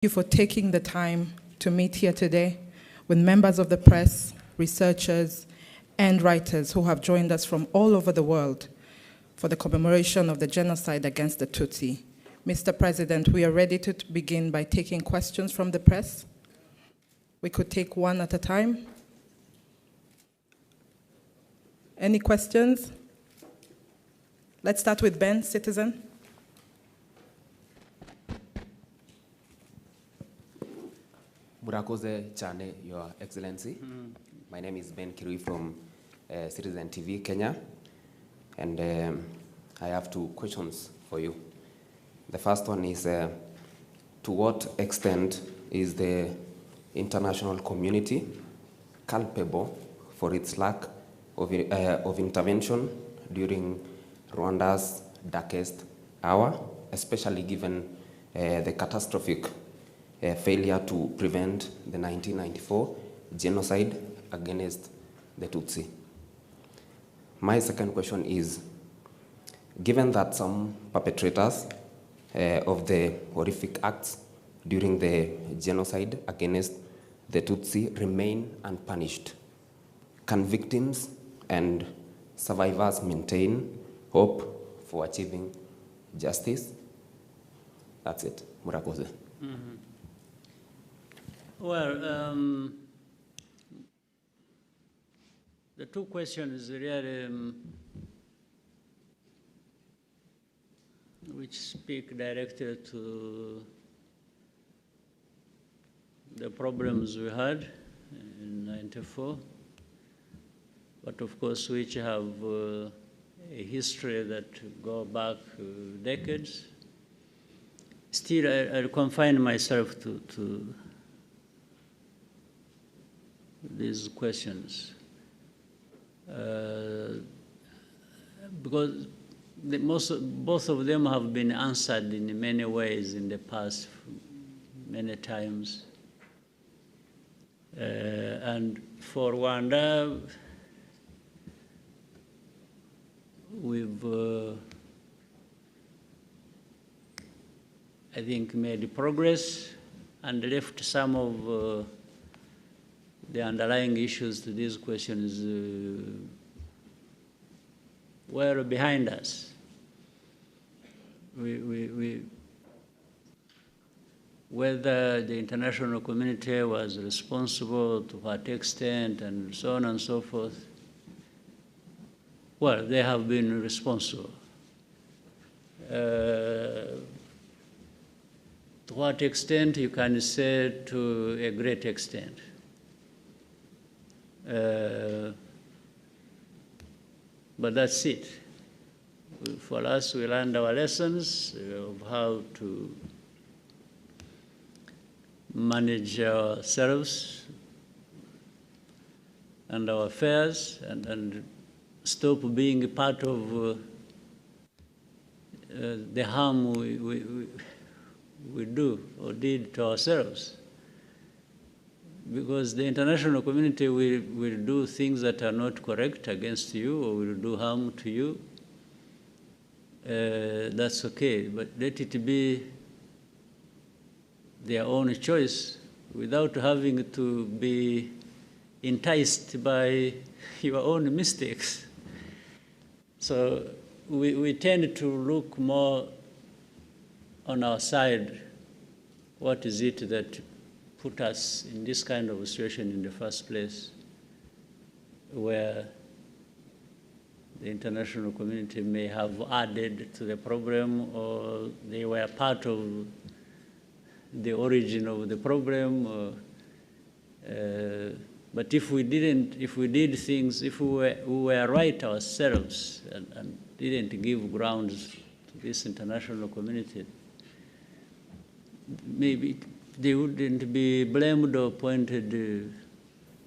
you for taking the time to meet here today with members of the press, researchers, and writers who have joined us from all over the world for the commemoration of the genocide against the Tutsi. Mr. President, we are ready to begin by taking questions from the press. We could take one at a time. Any questions? Let's start with Ben, citizen. Murakoze Chane, Your Excellency. My name is Ben Kirui from Citizen TV, Kenya. And I have two questions for you. The first one is, to what extent is the international community culpable for its lack of intervention during Rwanda's darkest hour, especially given the catastrophic failure to prevent the 1994 genocide against the Tutsi? My second question is, given that some perpetrators of the horrific acts during the genocide against the Tutsi remain unpunished, can victims and survivors maintain hope for achieving justice? That's it. Murakoze. Well, the two questions really which speak directly to the problems we had in '94, but of course which have a history that go back decades. Still, I'll confine myself to these questions because both of them have been answered in many ways in the past, many times. And for Rwanda, we've, I think, made progress and left some of the underlying issues to these questions were behind us. Whether the international community was responsible, to what extent, and so on and so forth, well, they have been responsible. To what extent, you can say to a great extent. But that's it. For us, we learned our lessons of how to manage ourselves and our affairs and stop being part of the harm we do or did to ourselves. Because the international community will do things that are not correct against you or will do harm to you. That's okay, but let it be their own choice without having to be enticed by your own mistakes. So we tend to look more on our side. What is it that put us in this kind of situation in the first place, where the international community may have added to the problem, or they were part of the origin of the problem. But if we did things, if we were right ourselves and didn't give grounds to this international community, maybe they wouldn't be blamed or pointed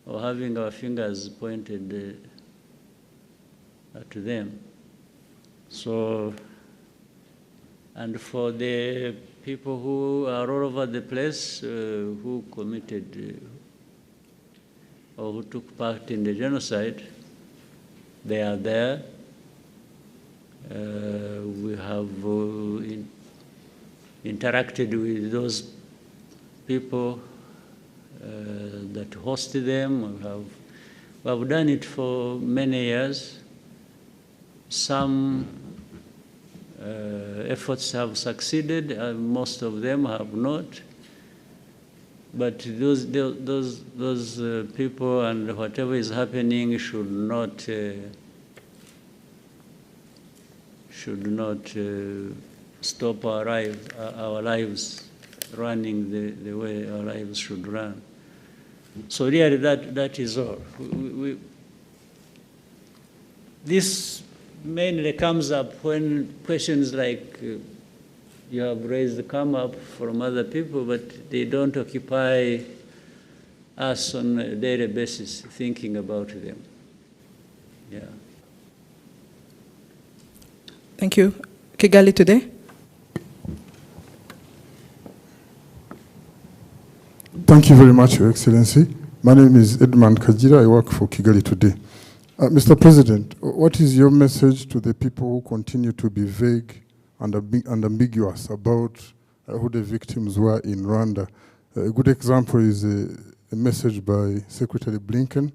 or having our fingers pointed at them. So, and for the people who are all over the place who committed or who took part in the genocide, they are there. We have interacted with those people that hosted them. We have done it for many years. Some efforts have succeeded, most of them have not. But those people and whatever is happening should not stop our lives running the way our lives should run. So really, that is all. This mainly comes up when questions like you have raised come up from other people, but they don't occupy us on a daily basis, thinking about them. Yeah. Thank you. Kigali Today. Thank you very much, Your Excellency. My name is Edmund Kajira. I work for Kigali Today. Mr. President, what is your message to the people who continue to be vague and ambiguous about who the victims were in Rwanda? A good example is a message by Secretary Blinken.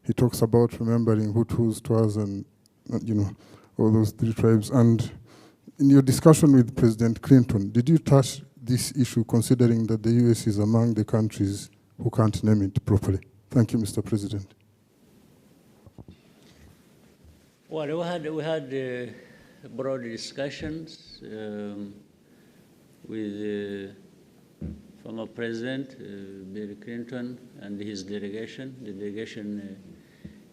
He talks about remembering Hutus, Twas, and all those three tribes. And in your discussion with President Clinton, did you touch this issue, considering that the US is among the countries who can't name it properly? Thank you, Mr. President. Well, we had broad discussions with former President Bill Clinton and his delegation. The delegation,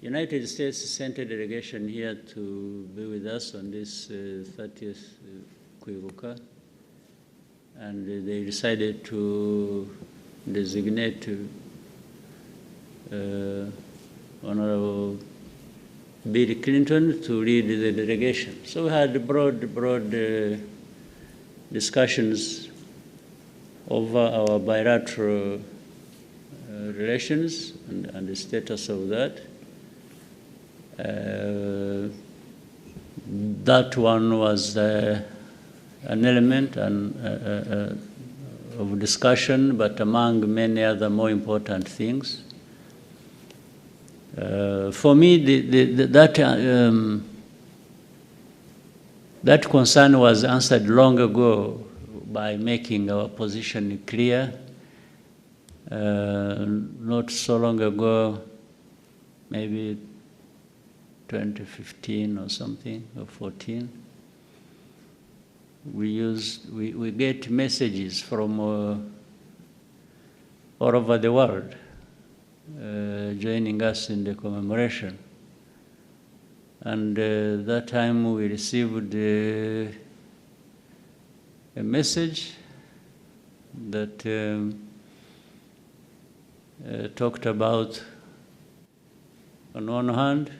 United States sent a delegation here to be with us on this 30th KWIBUKA, and they decided to designate Honorable Bill Clinton to lead the delegation. So we had broad discussions over our bilateral relations and the status of that. That one was an element of discussion, but among many other more important things. For me, that concern was answered long ago by making our position clear. Not so long ago, maybe 2015 or something, or 14, we get messages from all over the world joining us in the commemoration. And that time we received a message that talked about, on one hand,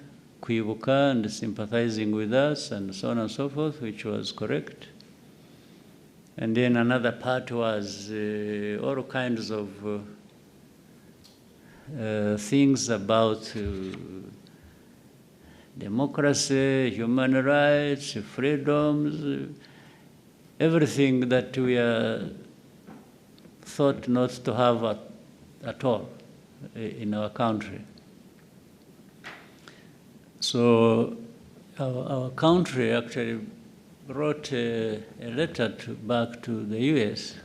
Kwibuka and sympathizing with us and so on and so forth, which was correct. And then another part was all kinds of things about democracy, human rights, freedoms, everything that we are thought not to have at all in our country. So our country actually wrote a letter back to the US.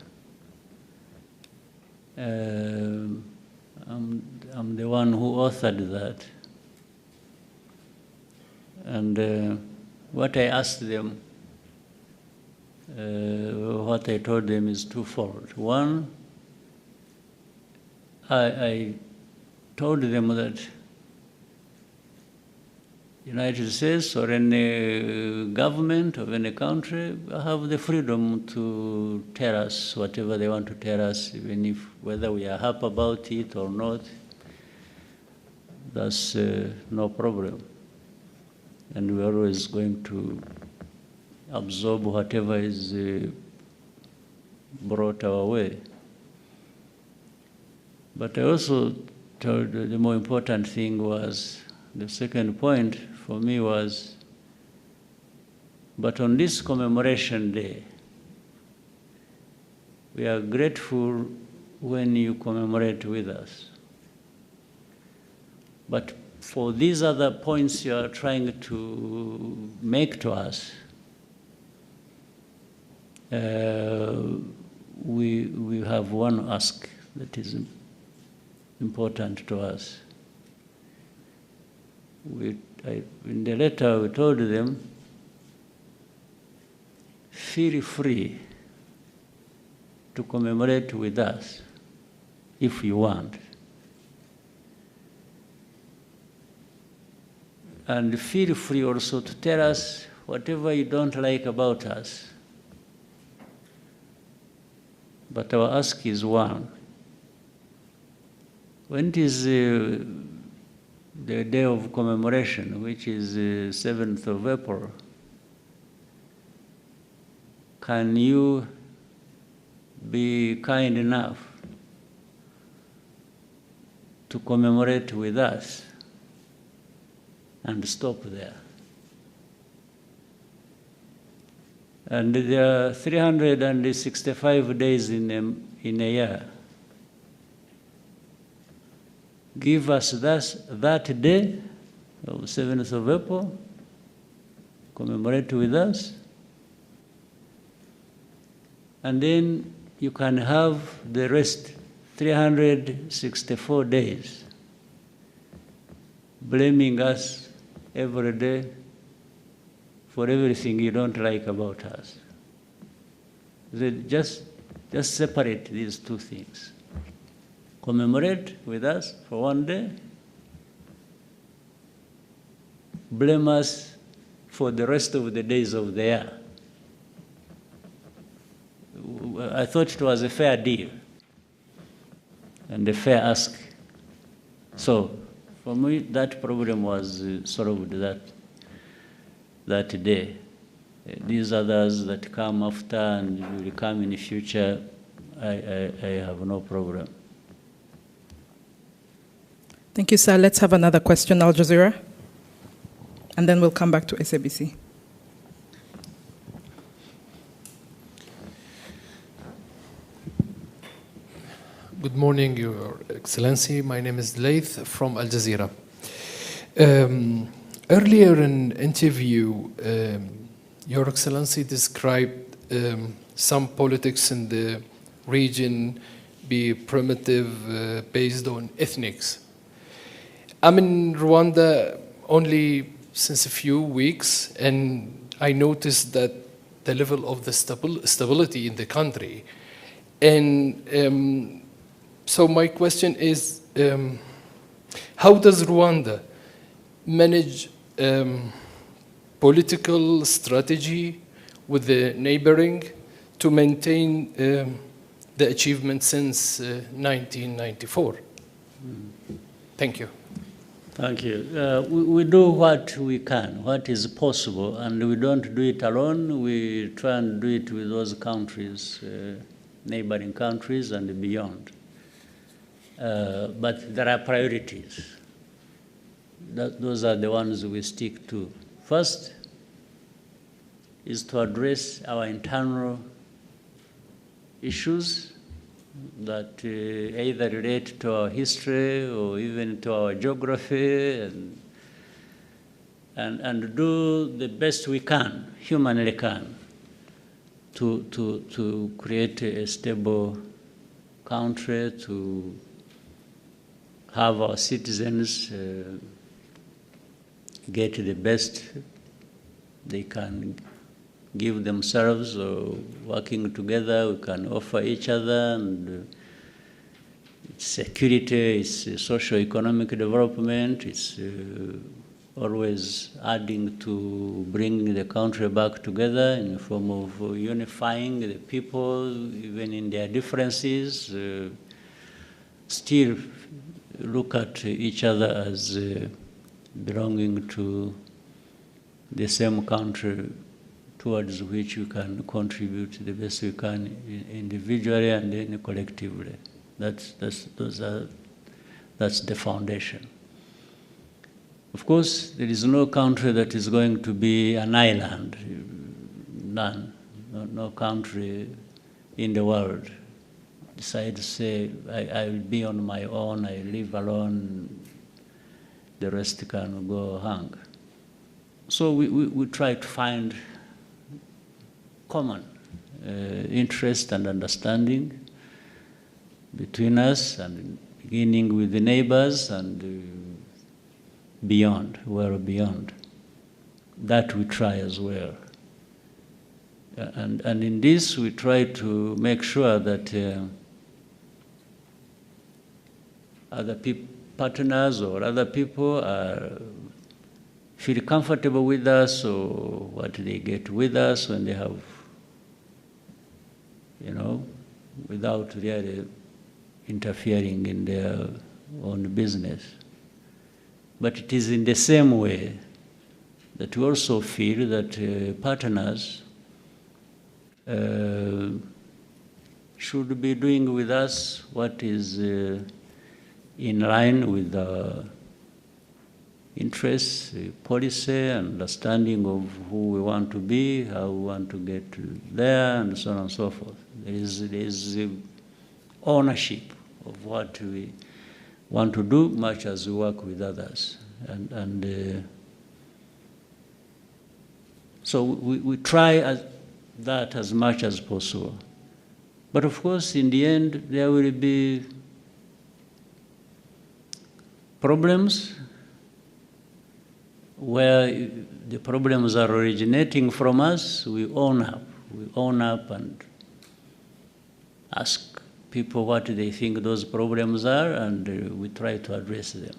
I'm the one who authored that. And what I asked them, what I told them is twofold. One, I told them that United States or any government of any country have the freedom to tell us whatever they want to tell us, even if whether we are happy about it or not. That's no problem. And we're always going to absorb whatever is brought our way. But I also told the more important thing was, the second point for me was, but on this commemoration day, we are grateful when you commemorate with us. But for these other points you are trying to make to us, we have one ask that is important to us. In the letter we told them, feel free to commemorate with us if you want. And feel free also to tell us whatever you don't like about us. But our ask is one. When it is the day of commemoration, which is 7th of April, can you be kind enough to commemorate with us and stop there? And there are 365 days in a year. Give us that day of 7th of April, commemorate with us, and then you can have the rest 364 days blaming us every day for everything you don't like about us. Just separate these two things. Commemorate with us for one day, blame us for the rest of the days of the year. I thought it was a fair deal and a fair ask. So for me, that problem was solved that day. These others that come after and will come in the future, I have no problem. Thank you, sir. Let's have another question, Al Jazeera, and then we'll come back to SABC. Good morning, Your Excellency. My name is Laith from Al Jazeera. Earlier in interview, Your Excellency described some politics in the region be primitive, based on ethnics. I'm in Rwanda only since a few weeks, and I noticed that the level of the stability in the country. And so my question is, how does Rwanda manage political strategy with the neighboring to maintain the achievement since 1994? Thank you. Thank you. We do what we can, what is possible, and we don't do it alone. We try and do it with those countries, neighboring countries and beyond. But there are priorities. Those are the ones we stick to. First is to address our internal issues that either relate to our history or even to our geography, and do the best we can, humanly can, to create a stable country, to have our citizens get the best they can give themselves, or working together, we can offer each other, and it's security, it's socio-economic development, it's always adding to bringing the country back together in the form of unifying the people, even in their differences, still look at each other as belonging to the same country towards which we can contribute the best we can individually and then collectively. That's the foundation. Of course, there is no country that is going to be an island. None. No country in the world decide to say, I will be on my own, I live alone, the rest can go hang. So we try to find common interest and understanding between us, and beginning with the neighbors and beyond, well beyond. That we try as well. And in this we try to make sure that other partners or other people feel comfortable with us, or what they get with us when they have, without really interfering in their own business. But it is in the same way that we also feel that partners should be doing with us what is in line with the interests, policy, understanding of who we want to be, how we want to get there, and so on and so forth. There is ownership of what we want to do, much as we work with others. So we try that as much as possible. But of course, in the end, there will be problems where the problems are originating from us. We own up and ask people what they think those problems are, and we try to address them.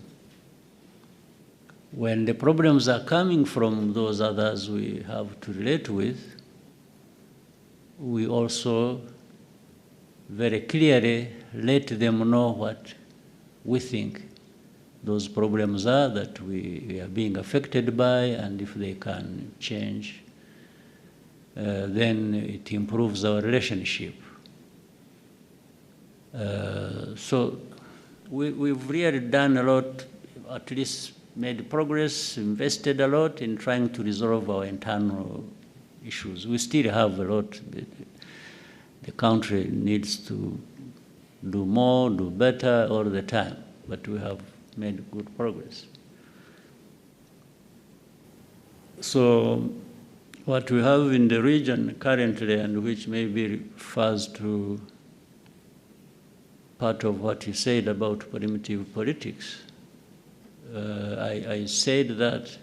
When the problems are coming from those others we have to relate with, we also very clearly let them know what we think those problems are that we are being affected by, and if they can change, then it improves our relationship. So we've really done a lot, at least made progress, invested a lot in trying to resolve our internal issues. We still have a lot. The country needs to do more, do better all the time, but we have made good progress. So what we have in the region currently, and which maybe refers to part of what you said about primitive politics, I said that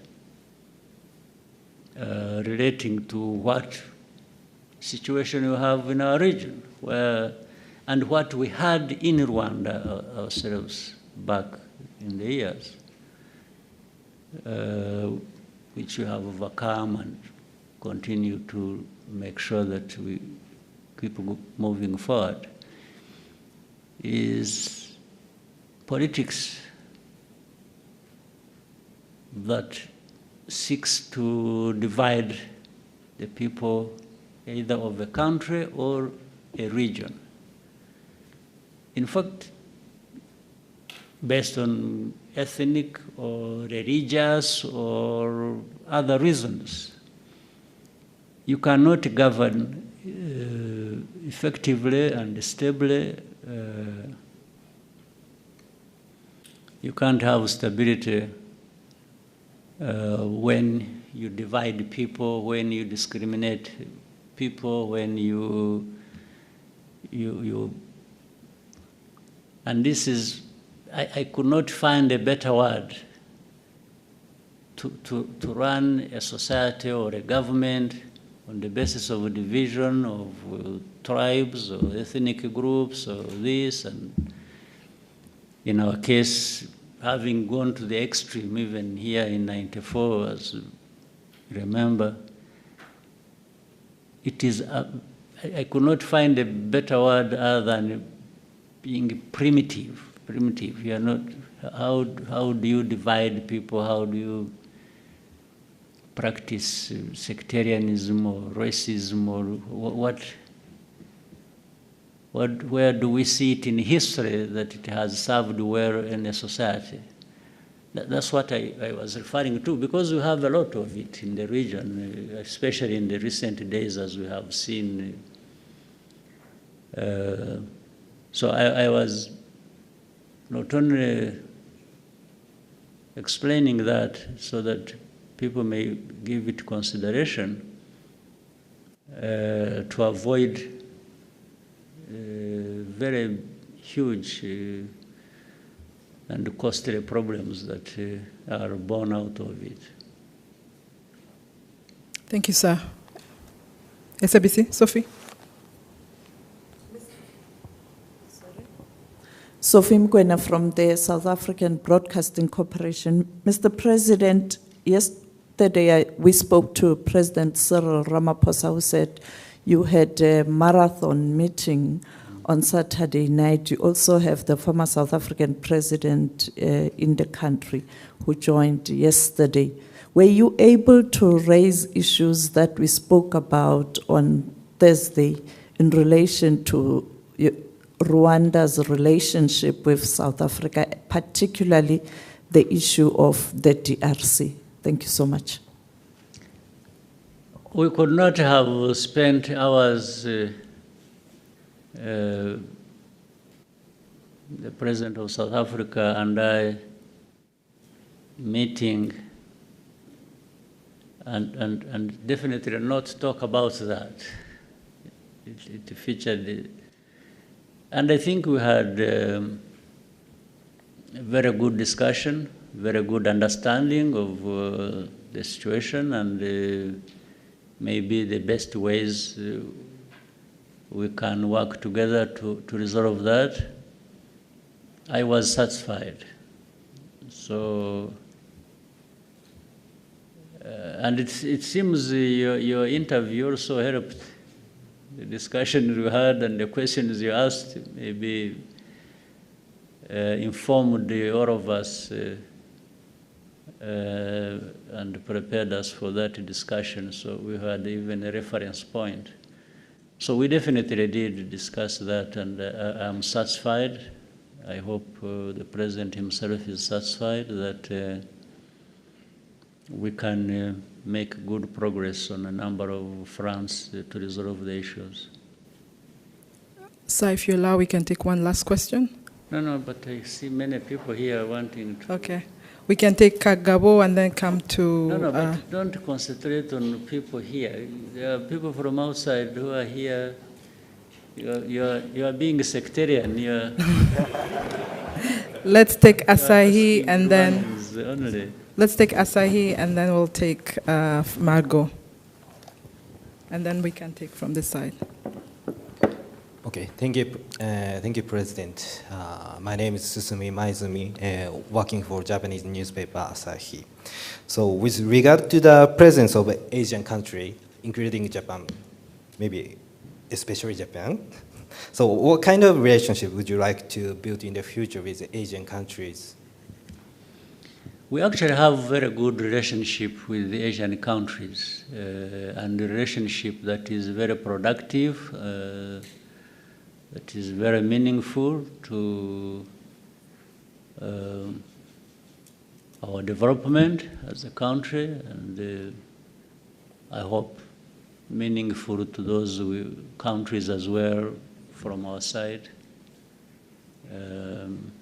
relating to what situation you have in our region, and what we had in Rwanda ourselves back in the years, which we have overcome and continue to make sure that we keep moving forward, is politics that seeks to divide the people either of a country or a region. In fact, based on ethnic or religious or other reasons, you cannot govern effectively and stably. You can't have stability when you divide people, when you discriminate people, when you and this is, I could not find a better word to run a society or a government on the basis of a division of tribes or ethnic groups or this, and in our case, having gone to the extreme, even here in '94, as you remember, it is, I could not find a better word other than being primitive. Primitive. You are not, how do you divide people? How do you practice sectarianism or racism, or where do we see it in history that it has served well in a society? That's what I was referring to, because we have a lot of it in the region, especially in the recent days, as we have seen So I was not only explaining that so that people may give it consideration to avoid very huge and costly problems that are born out of it. Thank you, sir. SABC, Sophie. Sophie Mkwena from the South African Broadcasting Corporation. Mr. President, yesterday we spoke to President Cyril Ramaphosa, who said you had a marathon meeting on Saturday night. You also have the former South African president in the country who joined yesterday. Were you able to raise issues that we spoke about on Thursday in relation to Rwanda's relationship with South Africa, particularly the issue of the DRC? Thank you so much. We could not have spent hours, the President of South Africa and I, meeting and definitely not talk about that. It featured, and I think we had a very good discussion, very good understanding of the situation and maybe the best ways we can work together to resolve that. I was satisfied. So, and it seems your interview also helped. The discussion we had and the questions you asked maybe informed all of us and prepared us for that discussion. So we had even a reference point. So we definitely did discuss that, and I'm satisfied. I hope the President himself is satisfied that we can make good progress on a number of fronts to resolve the issues. Sir, if you allow, we can take one last question. No, but I see many people here wanting to... Okay. We can take Kagame and then come to... No, but don't concentrate on people here. There are people from outside who are here. You are being sectarian. Let's take Asahi and then... Let's take Asahi and then we'll take Margot. And then we can take from this side. Okay, thank you, President. My name is Susumi Maizumi, working for Japanese newspaper Asahi. So with regard to the presence of Asian country, including Japan, maybe especially Japan, so what kind of relationship would you like to build in the future with Asian countries? We actually have a very good relationship with the Asian countries, and a relationship that is very productive, that is very meaningful to our development as a country, and I hope meaningful to those countries as well from our side.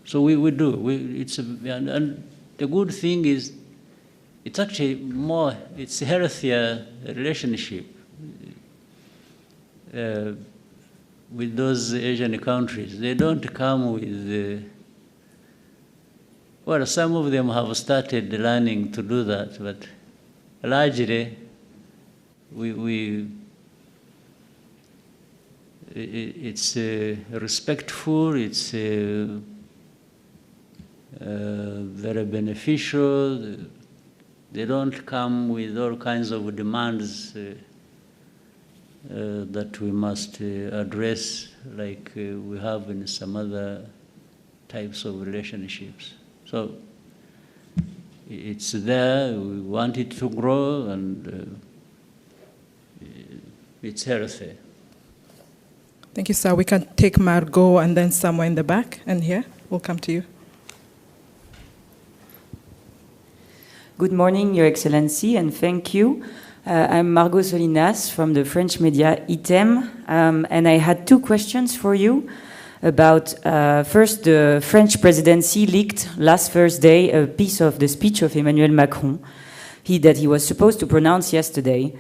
So we do. And the good thing is, it's actually it's a healthier relationship with those Asian countries. They don't come with, well, some of them have started learning to do that, but largely it's respectful, it's very beneficial. They don't come with all kinds of demands that we must address like we have in some other types of relationships. So it's there, we want it to grow, and it's healthy. Thank you, sir. We can take Margot and then somewhere in the back, and here, we'll come to you. Good morning, Your Excellency, and thank you. I'm Margot Solinas from the French media ITEM, and I had two questions for you. about, first, the French presidency leaked last Thursday a piece of the speech of Emmanuel Macron that he was supposed to pronounce yesterday,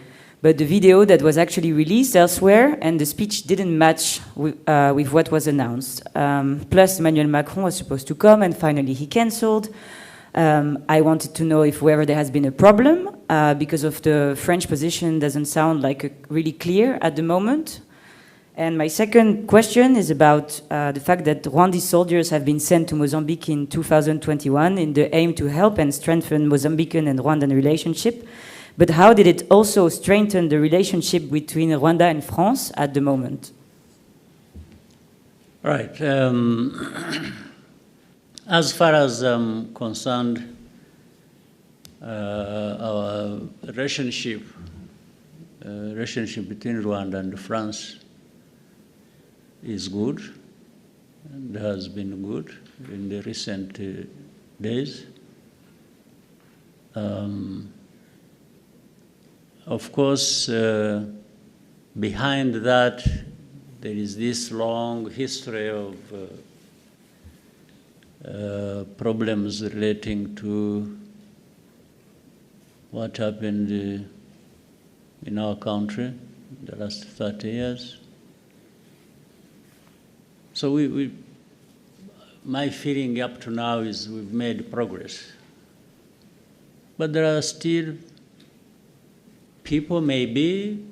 but the video that was actually released elsewhere and the speech didn't match with what was announced. Plus, Emmanuel Macron was supposed to come and finally he cancelled. I wanted to know if whether there has been a problem because of the French position doesn't sound like really clear at the moment. And my second question is about the fact that Rwandese soldiers have been sent to Mozambique in 2021 in the aim to help and strengthen Mozambican and Rwandan relationship. But how did it also strengthen the relationship between Rwanda and France at the moment? Right. As far as I'm concerned, our relationship between Rwanda and France is good and has been good in the recent days. Of course, behind that, there is this long history of problems relating to what happened in our country in the last 30 years. So my feeling up to now is we've made progress. But there are still people maybe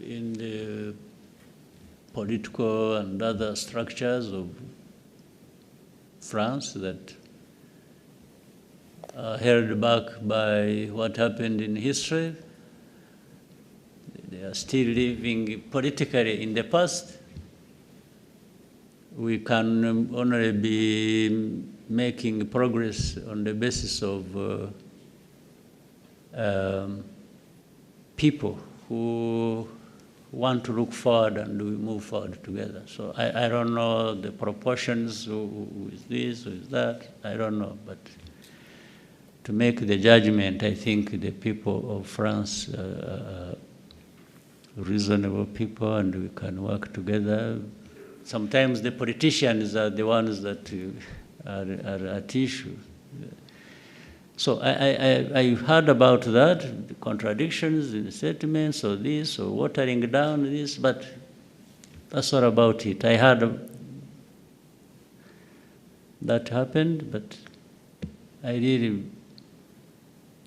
in the political and other structures of France that are held back by what happened in history. They are still living politically in the past. We can only be making progress on the basis of people who want to look forward and we move forward together. So I don't know the proportions, who is this, who is that, I don't know. But to make the judgment, I think the people of France are reasonable people and we can work together. Sometimes the politicians are the ones that are at issue. So I heard about that, the contradictions in the statements, or this, or watering down this, but that's all about it. I heard that happened, but I really,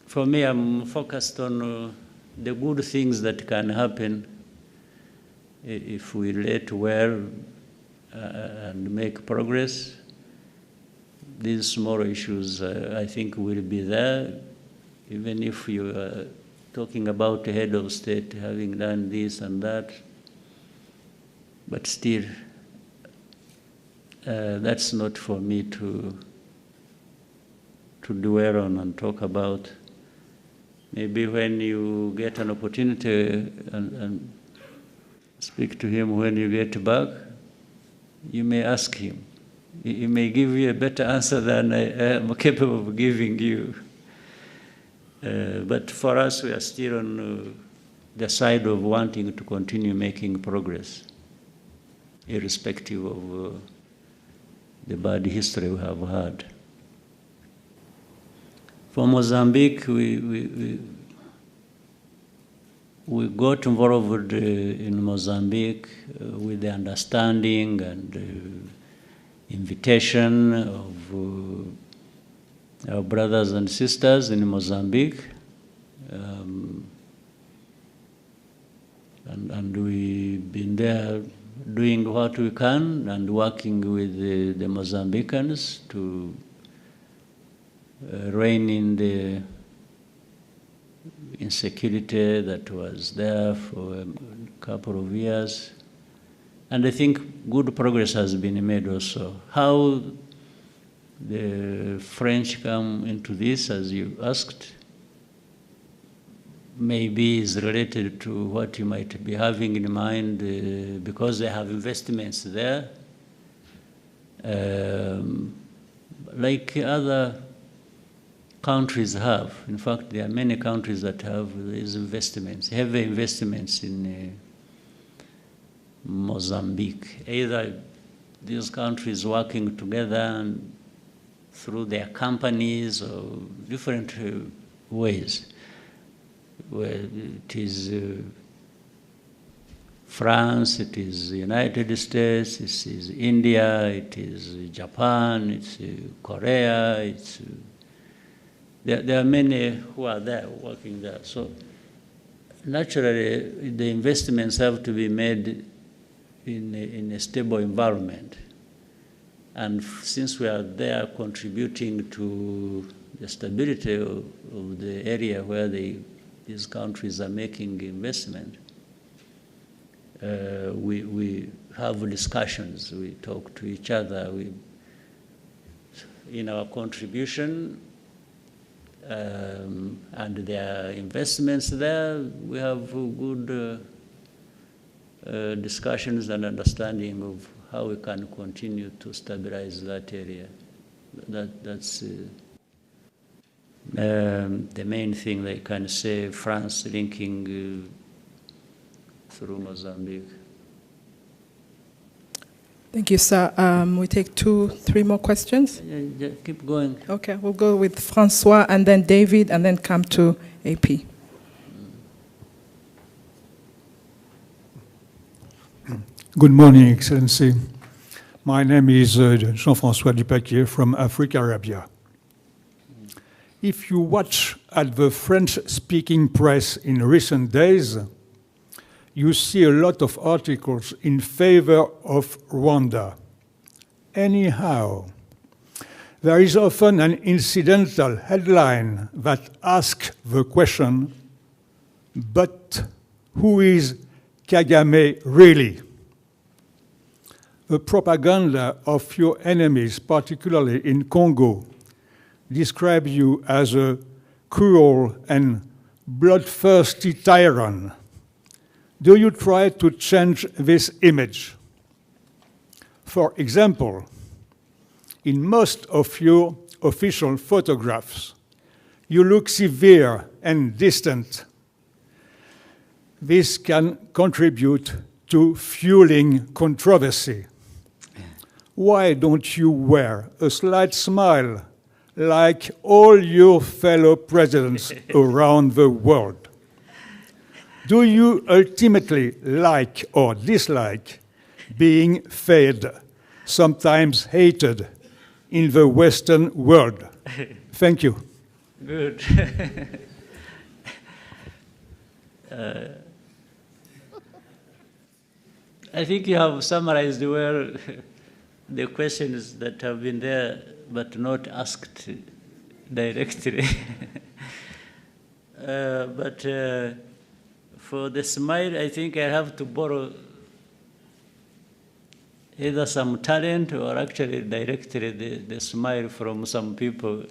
for me, I'm focused on the good things that can happen if we relate well and make progress. These small issues, I think, will be there, even if you are talking about the head of state having done this and that. But still, that's not for me to dwell on and talk about. Maybe when you get an opportunity and speak to him when you get back, you may ask him. He may give you a better answer than I am capable of giving you. But for us, we are still on the side of wanting to continue making progress, irrespective of the bad history we have had. For Mozambique, we got involved in Mozambique with the understanding and invitation of our brothers and sisters in Mozambique. And we've been there doing what we can and working with the Mozambicans to rein in the insecurity that was there for a couple of years. And I think good progress has been made also. How the French come into this, as you asked, maybe is related to what you might be having in mind because they have investments there. Like other countries have. In fact, there are many countries that have these investments, heavy investments in Mozambique, either these countries working together and through their companies or different ways. Where it is France, it is the United States, it is India, it is Japan, it's Korea, there are many who are there, working there. So naturally, the investments have to be made in a stable environment. And since we are there contributing to the stability of the area where these countries are making investment, we have discussions, we talk to each other. In our contribution and their investments there, we have good discussions and understanding of how we can continue to stabilize that area. That's the main thing they can say, France linking through Mozambique. Thank you, sir. We take 2-3 more questions. Yeah, keep going. Okay, we'll go with Francois and then David and then come to AP. Good morning, Excellency. My name is Jean-François Dupaquier from Africa, Arabia. If you watch at the French-speaking press in recent days, you see a lot of articles in favor of Rwanda. Anyhow, there is often an incidental headline that asks the question, but who is Kagame really? The propaganda of your enemies, particularly in Congo, describe you as a cruel and bloodthirsty tyrant. Do you try to change this image? For example, in most of your official photographs, you look severe and distant. This can contribute to fueling controversy. Why don't you wear a slight smile like all your fellow presidents around the world? Do you ultimately like or dislike being fed, sometimes hated, in the Western world? Thank you. Good. I think you have summarized well the questions that have been there but not asked directly. But for the smile, I think I have to borrow either some talent or actually directly the smile from some people.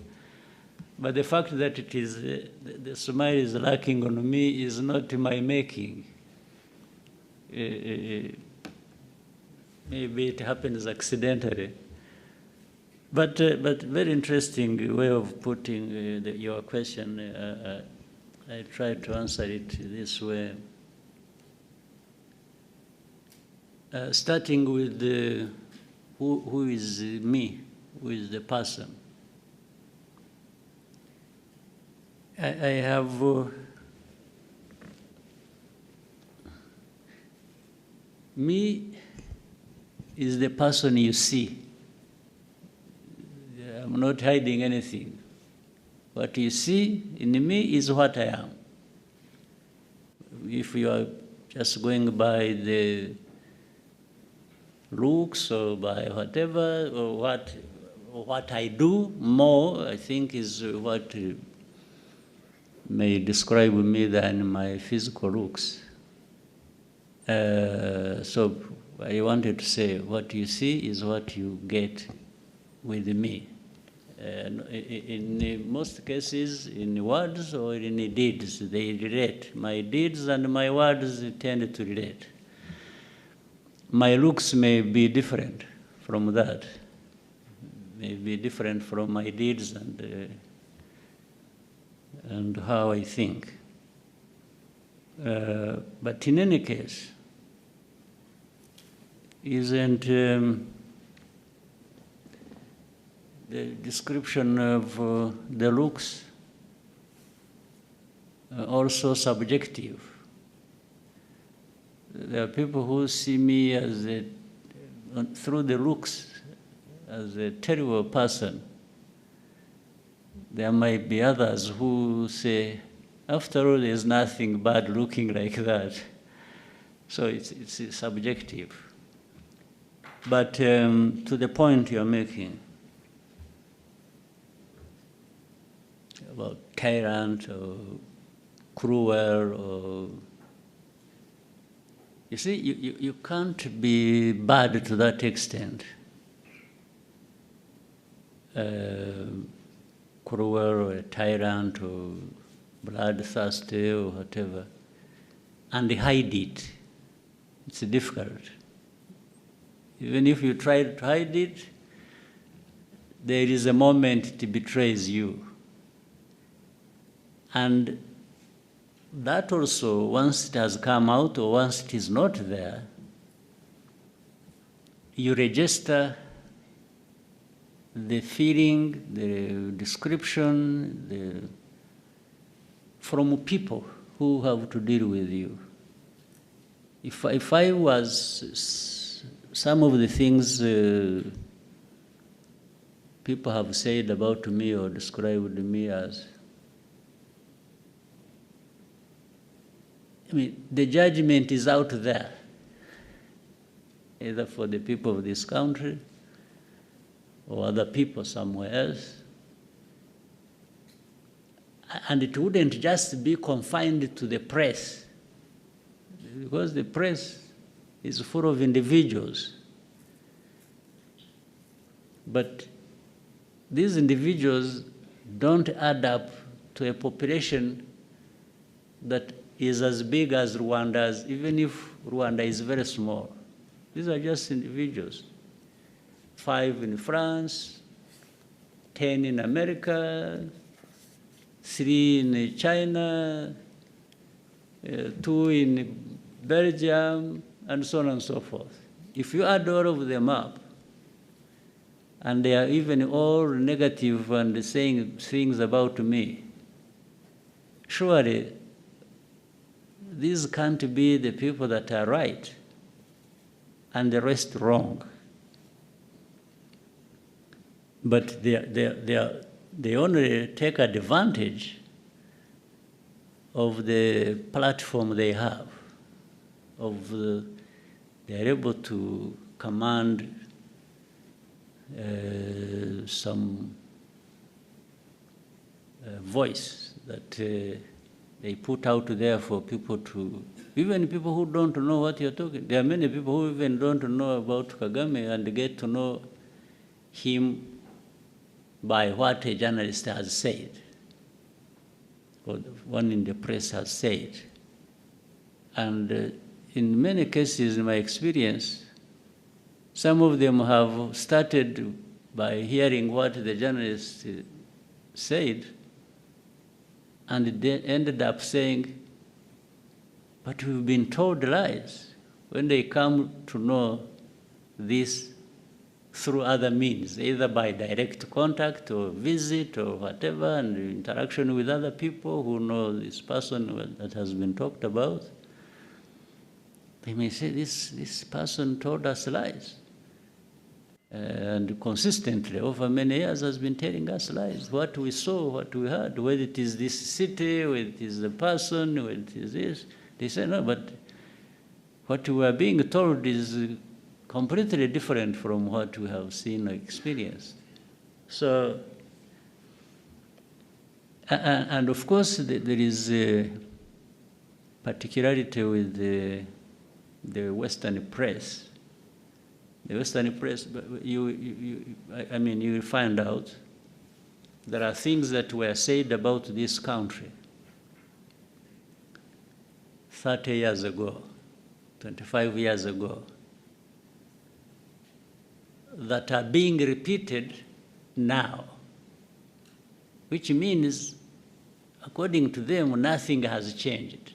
But the fact that it is the smile is lacking on me is not my making. Maybe it happens accidentally. But very interesting way of putting your question. I try to answer it this way. Starting with who is me, who is the person. I have me is the person you see. I'm not hiding anything. What you see in me is what I am. If you are just going by the looks or by whatever, or what I do more, I think is what may describe me than my physical looks. So I wanted to say, what you see is what you get with me. In most cases, in words or in deeds, they relate. My deeds and my words tend to relate. My looks may be different from that, may be different from my deeds and how I think. But in any case, isn't the description of the looks also subjective. There are people who see me as through the looks as a terrible person. There might be others who say, after all, there's nothing bad looking like that. So it's subjective. But to the point you're making about tyrant or cruel, or you see, you can't be bad to that extent. Cruel or a tyrant or bloodthirsty or whatever, and hide it. It's difficult. Even if you try to hide it, there is a moment it betrays you. And that also, once it has come out or once it is not there, you register the feeling, the description, from people who have to deal with you. If I was, some of the things people have said about me or described me as, I mean, the judgment is out there, either for the people of this country or other people somewhere else. And it wouldn't just be confined to the press, because the press is full of individuals. But these individuals don't add up to a population that is as big as Rwanda's, even if Rwanda is very small. These are just individuals. 5 in France, 10 in America, 3 in China, 2 in Belgium, and so on and so forth. If you add all of them up, and they are even all negative and saying things about me, surely these can't be the people that are right and the rest wrong. But they only take advantage of the platform they have, they're able to command some voice that they put out there for people to, even people who don't know what you're talking. There are many people who even don't know about Kagame and get to know him by what a journalist has said, or one in the press has said. And in many cases, in my experience, some of them have started by hearing what the journalist said, and they ended up saying, but we've been told lies, when they come to know this through other means, either by direct contact or visit or whatever, and interaction with other people who know this person that has been talked about. They may say, this person told us lies. And consistently, over many years, has been telling us lies. What we saw, what we heard, whether it is this city, whether it is the person, whether it is this. They say, no, but what we are being told is completely different from what we have seen or experienced. So, and of course, there is a particularity with the Western press. The Western press, I mean, you will find out there are things that were said about this country 30 years ago, 25 years ago, that are being repeated now, which means, according to them, nothing has changed.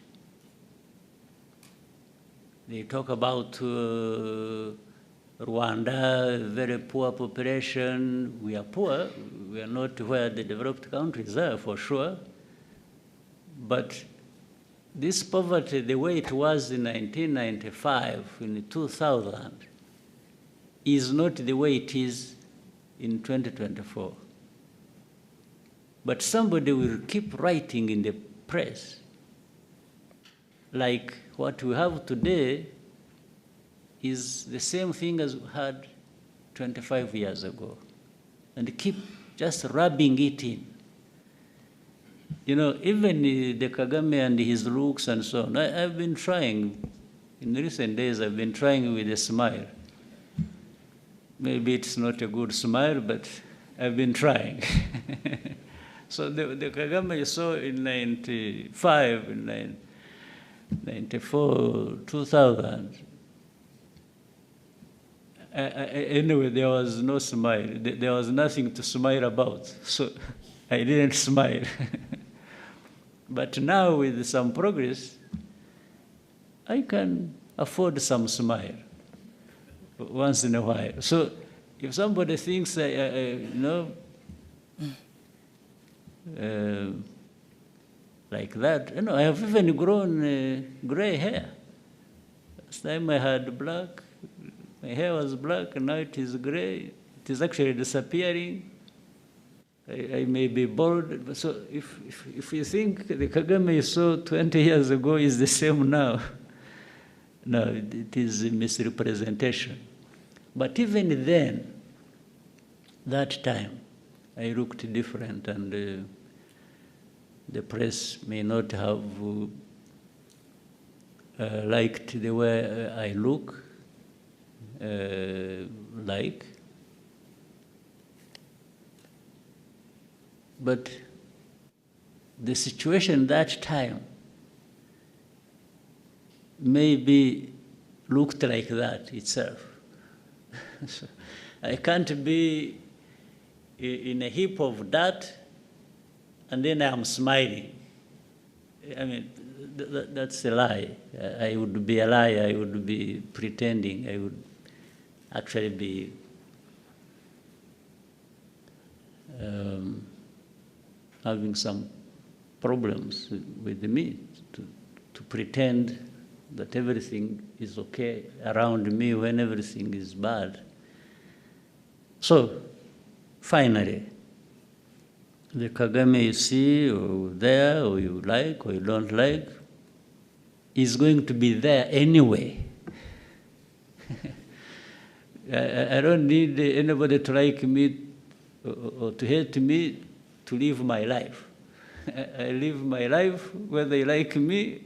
They talk about Rwanda, very poor population. We are poor. We are not where the developed countries are, for sure. But this poverty, the way it was in 1995, in 2000, is not the way it is in 2024. But somebody will keep writing in the press, like what we have today is the same thing as we had 25 years ago, and keep just rubbing it in. You know, even the Kagame and his looks and so on, I've been trying, in recent days, I've been trying with a smile. Maybe it's not a good smile, but I've been trying. So the Kagame you saw in 95, in 94, 2000, anyway, there was no smile. There was nothing to smile about, so I didn't smile. But now, with some progress, I can afford some smile once in a while. So if somebody thinks, like that, I have even grown gray hair. Last time I had black, my hair was black, and now it is gray. It is actually disappearing. I may be bald, but so if you think the Kagame you saw 20 years ago is the same now, no, it is a misrepresentation. But even then, that time, I looked different, and the press may not have liked the way I look, but the situation that time maybe looked like that itself. So I can't be in a heap of dirt and then I'm smiling. I mean, that's a lie. I would be a liar. I would be pretending. I would actually be having some problems with me to pretend that everything is okay around me when everything is bad. So, finally, the Kagame you see or there, or you like or you don't like, is going to be there anyway. I don't need anybody to like me or to hate me to live my life. I live my life whether you like me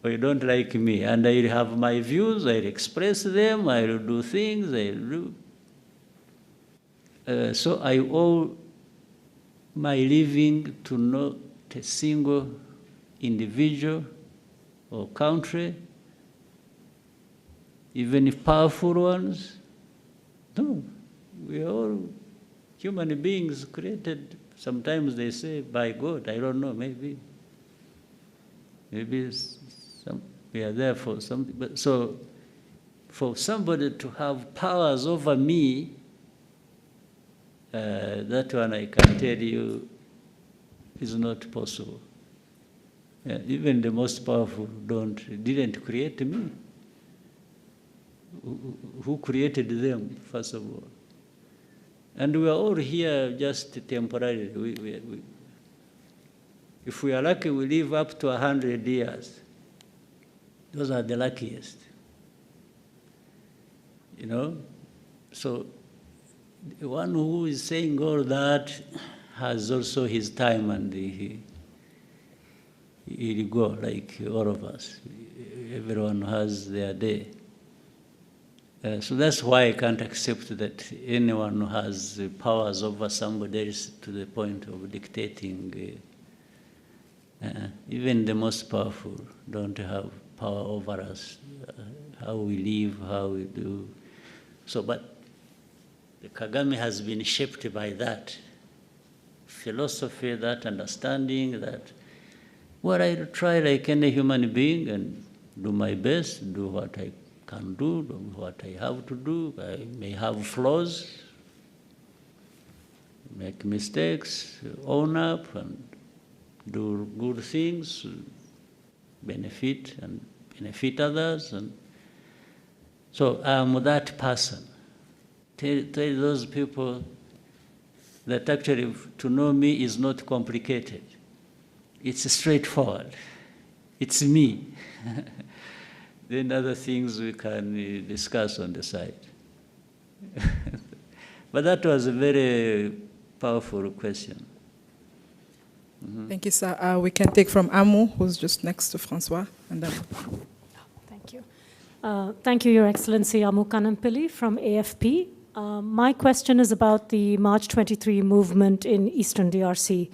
or you don't like me. And I have my views, I express them, I do things, I do. So I owe my living to not a single individual or country, even if powerful ones. No, we are all human beings created, sometimes they say, by God. I don't know, maybe we are there for something. But so, for somebody to have powers over me, that one I can tell you is not possible. Even the most powerful didn't create me. Who created them, first of all? And we are all here just temporarily. If we are lucky, we live up to 100 years. Those are the luckiest. You know? So the one who is saying all that has also his time, and he'll go like all of us. Everyone has their day. So that's why I can't accept that anyone who has powers over somebody else to the point of dictating. Even the most powerful don't have power over us, how we live, how we do. So, but the Kagame has been shaped by that philosophy, that understanding, that, well, I try like any human being and do my best, do what I can do, what I have to do. I may have flaws, make mistakes, own up and do good things, benefit others. And so I'm that person. Tell those people that actually to know me is not complicated. It's straightforward. It's me. Then other things we can discuss on the side. But that was a very powerful question. Thank you, sir. We can take from Amu, who's just next to Francois. And then... Thank you. Thank you, Your Excellency. Amu Kanampili from AFP. My question is about the March 23 movement in Eastern DRC.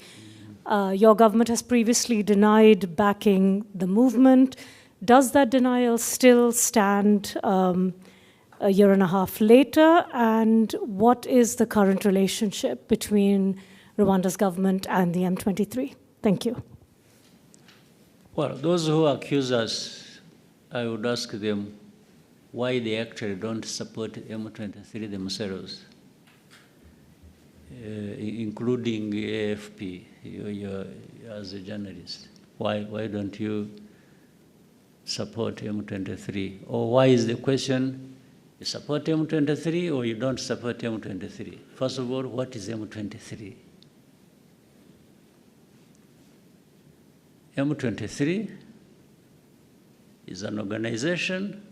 Your government has previously denied backing the movement. Does that denial still stand a year and a half later? And what is the current relationship between Rwanda's government and the M23? Thank you. Well, those who accuse us, I would ask them why they actually don't support M23 themselves, including AFP, you as a journalist. Why don't you support M23? Or why is the question, you support M23 or you don't support M23? First of all, what is M23? M23 is an organization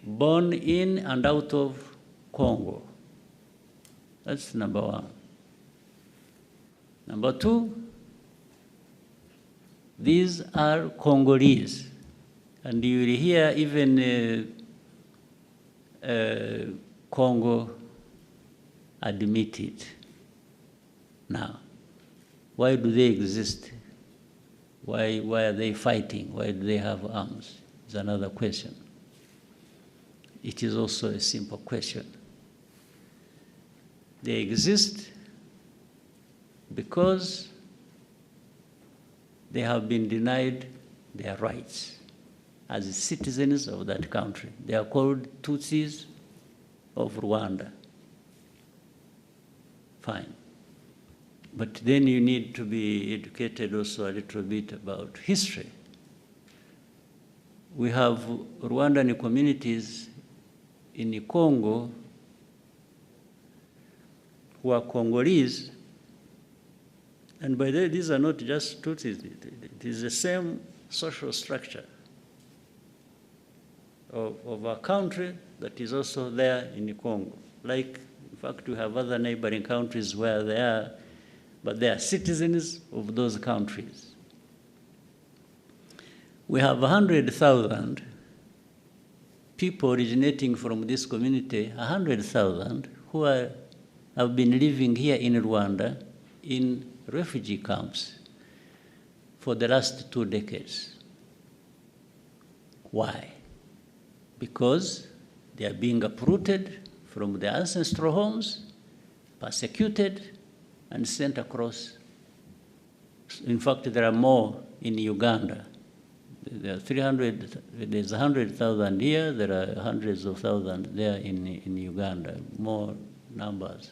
born in and out of Congo. That's number one. Number two, these are Congolese. And you will hear even Congo admit it. Now, why do they exist? Why are they fighting? Why do they have arms? It's another question. It is also a simple question. They exist because they have been denied their rights as citizens of that country. They are called Tutsis of Rwanda. Fine. But then you need to be educated also a little bit about history. We have Rwandan communities in Congo who are Congolese, and by the way, these are not just Tutsis, it is the same social structure of a country that is also there in Congo. Like, in fact, we have other neighboring countries where they are, but they are citizens of those countries. We have 100,000 people originating from this community, 100,000 who have been living here in Rwanda in refugee camps for the last 2 decades. Why? Because they are being uprooted from their ancestral homes, persecuted, and sent across. In fact, there are more in Uganda. There are 300, there's 100,000 here, there are hundreds of thousands there in Uganda, more numbers.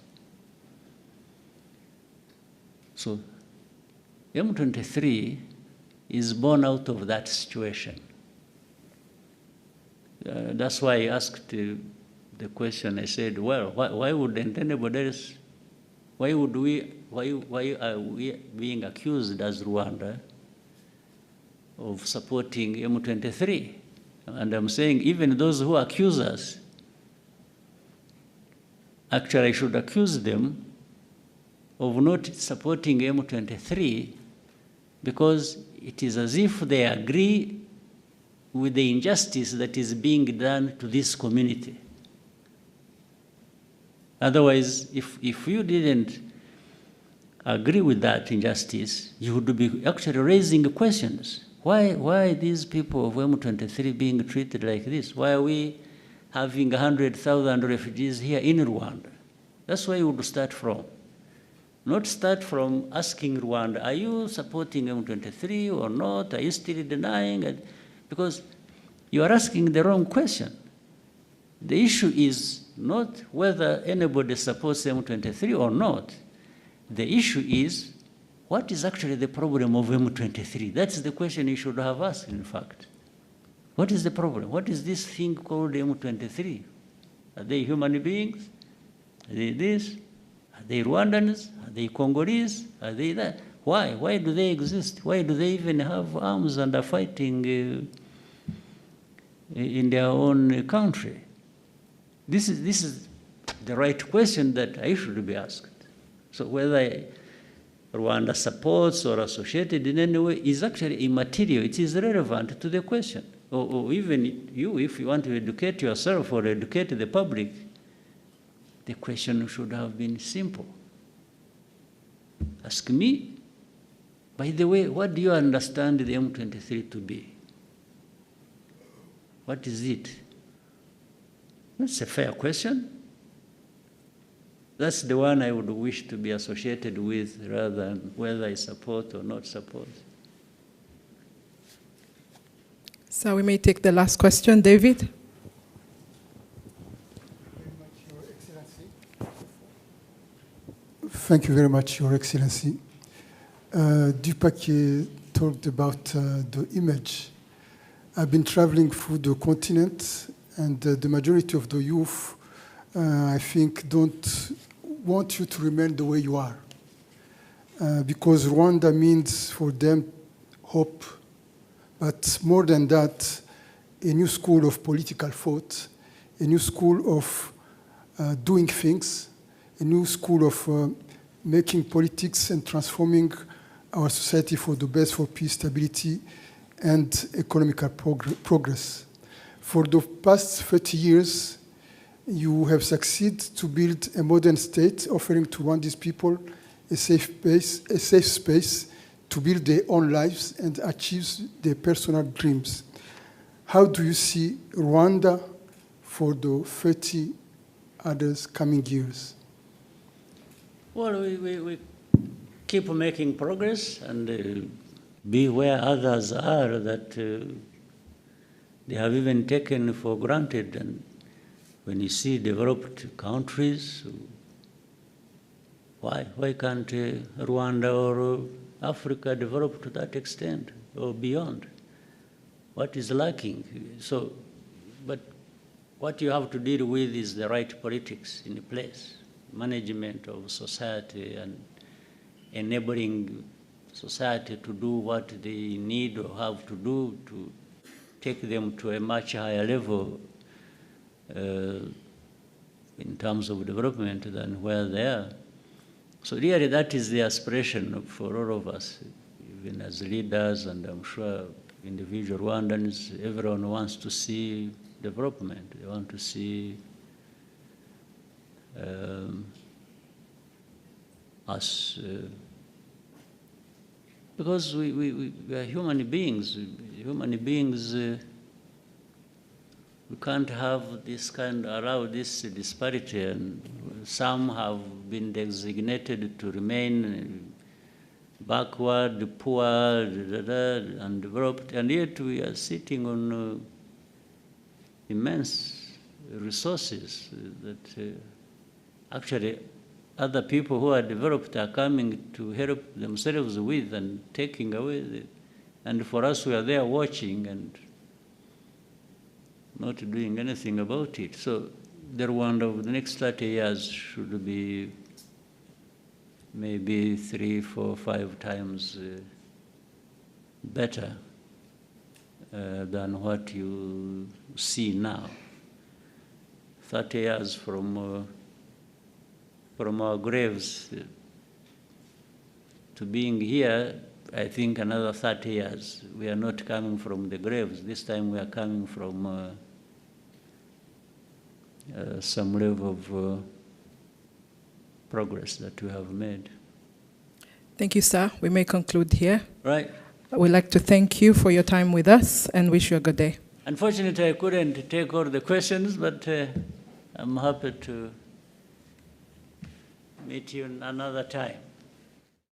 So M23 is born out of that situation. That's why I asked the question. I said, well, why wouldn't anybody else, why are we being accused as Rwanda of supporting M23? And I'm saying even those who accuse us, actually I should accuse them of not supporting M23 because it is as if they agree with the injustice that is being done to this community. Otherwise, if you didn't agree with that injustice, you would be actually raising questions. Why these people of M23 being treated like this? Why are we having 100,000 refugees here in Rwanda? That's where you would start from. Not start from asking Rwanda, are you supporting M23 or not? Are you still denying it? Because you are asking the wrong question. The issue is not whether anybody supports M23 or not. The issue is, what is actually the problem of M23? That's the question you should have asked, in fact. What is the problem? What is this thing called M23? Are they human beings? Are they this? Are they Rwandans? Are they Congolese? Are they that? Why? Why do they exist? Why do they even have arms and are fighting in their own country? This is the right question that I should be asked. So whether Rwanda supports or associated in any way is actually immaterial. It is relevant to the question. Or even you, if you want to educate yourself or educate the public, the question should have been simple. Ask me, by the way, what do you understand the M23 to be? What is it? That's a fair question. That's the one I would wish to be associated with rather than whether I support or not support. So we may take the last question. David? Thank you very much, Your Excellency. Dupac talked about the image. I've been traveling through the continent, and the majority of the youth, I think, don't want you to remain the way you are. Because Rwanda means for them hope, but more than that, a new school of political thought, a new school of doing things, a new school of making politics and transforming our society for the best, for peace, stability, and economical progress. For the past 30 years, you have succeeded to build a modern state offering to Rwandese people a safe space to build their own lives and achieve their personal dreams. How do you see Rwanda for the 30 others coming years? Well, we keep making progress and be where others are that they have even taken for granted. And when you see developed countries, why can't Rwanda or Africa develop to that extent or beyond? What is lacking? So, but what you have to deal with is the right politics in place, management of society and enabling society to do what they need or have to do to take them to a much higher level in terms of development than where they are. So really that is the aspiration for all of us, even as leaders, and I'm sure individual Rwandans, everyone wants to see development. They want to see us, because we are human beings. Human beings, we can't have this allow this disparity, and some have been designated to remain backward, poor, undeveloped, and yet we are sitting on immense resources that actually other people who are developed are coming to help themselves with and taking away. And for us, we are there watching and not doing anything about it. So the Rwanda of the next 30 years should be maybe 3, 4, 5 times better than what you see now. 30 years from our graves to being here, I think another 30 years. We are not coming from the graves. This time we are coming from some level of progress that we have made. Thank you, sir. We may conclude here. Right. We'd like to thank you for your time with us and wish you a good day. Unfortunately, I couldn't take all the questions, but I'm happy to meet you another time.